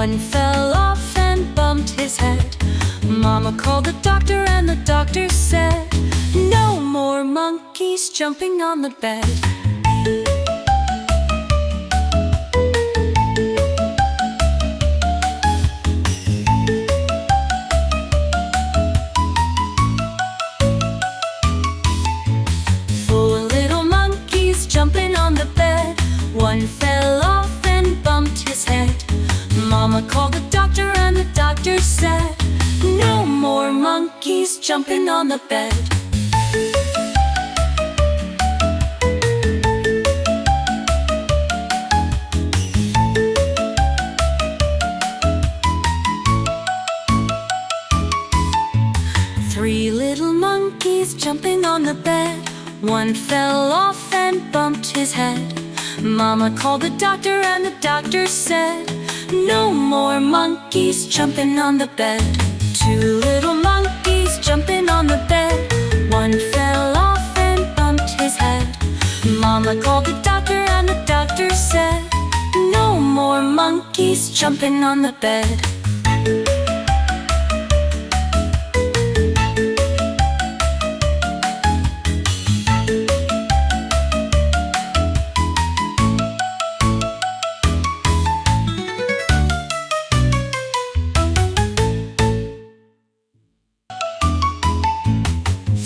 One fell off and bumped his head. Mama called the doctor and the doctor said, "No more monkeys jumping on the bed." Four little monkeys jumping on the bed. One fell off and bumped his head. Mama called the doctor and the doctor said, "No more monkeys jumping on the bed." Three little monkeys jumping on the bed. One fell off and bumped his head. Mama called the doctor and the doctor said, "No more monkeys jumping on the bed." Two little monkeys jumping on the bed. One fell off and bumped his head. Mama called the doctor and the doctor said, "No more monkeys jumping on the bed."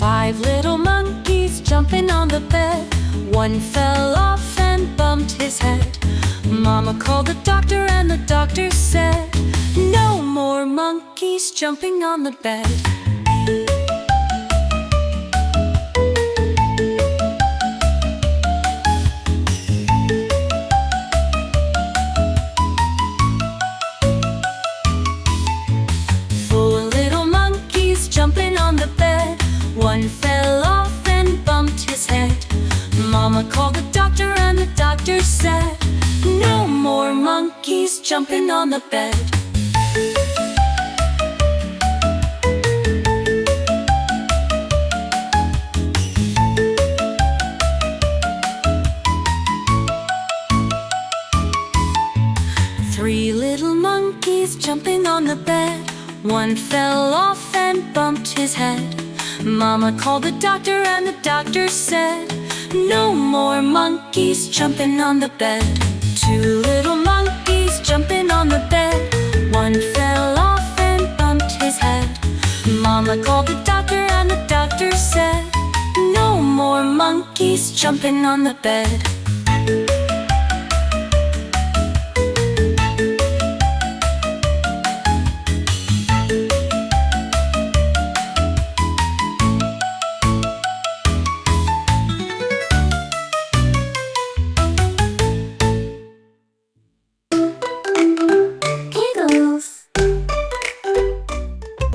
Five little monkeys jumping on the bed. One fell off and bumped his head. Mama called the doctor and the doctor said, "No more monkeys jumping on the bed." Four little monkeys jumping on the bed. One fell off and bumped his head. Mama called the doctor and the doctor said, "No more monkeys jumping on the bed." Three little monkeys jumping on the bed. One fell off and bumped his head. Mama called the doctor and the doctor said, "No more monkeys jumping on the bed." Two little monkeys jumping on the bed. One fell off and bumped his head. Mama called the doctor and the doctor said, "No more monkeys jumping on the bed."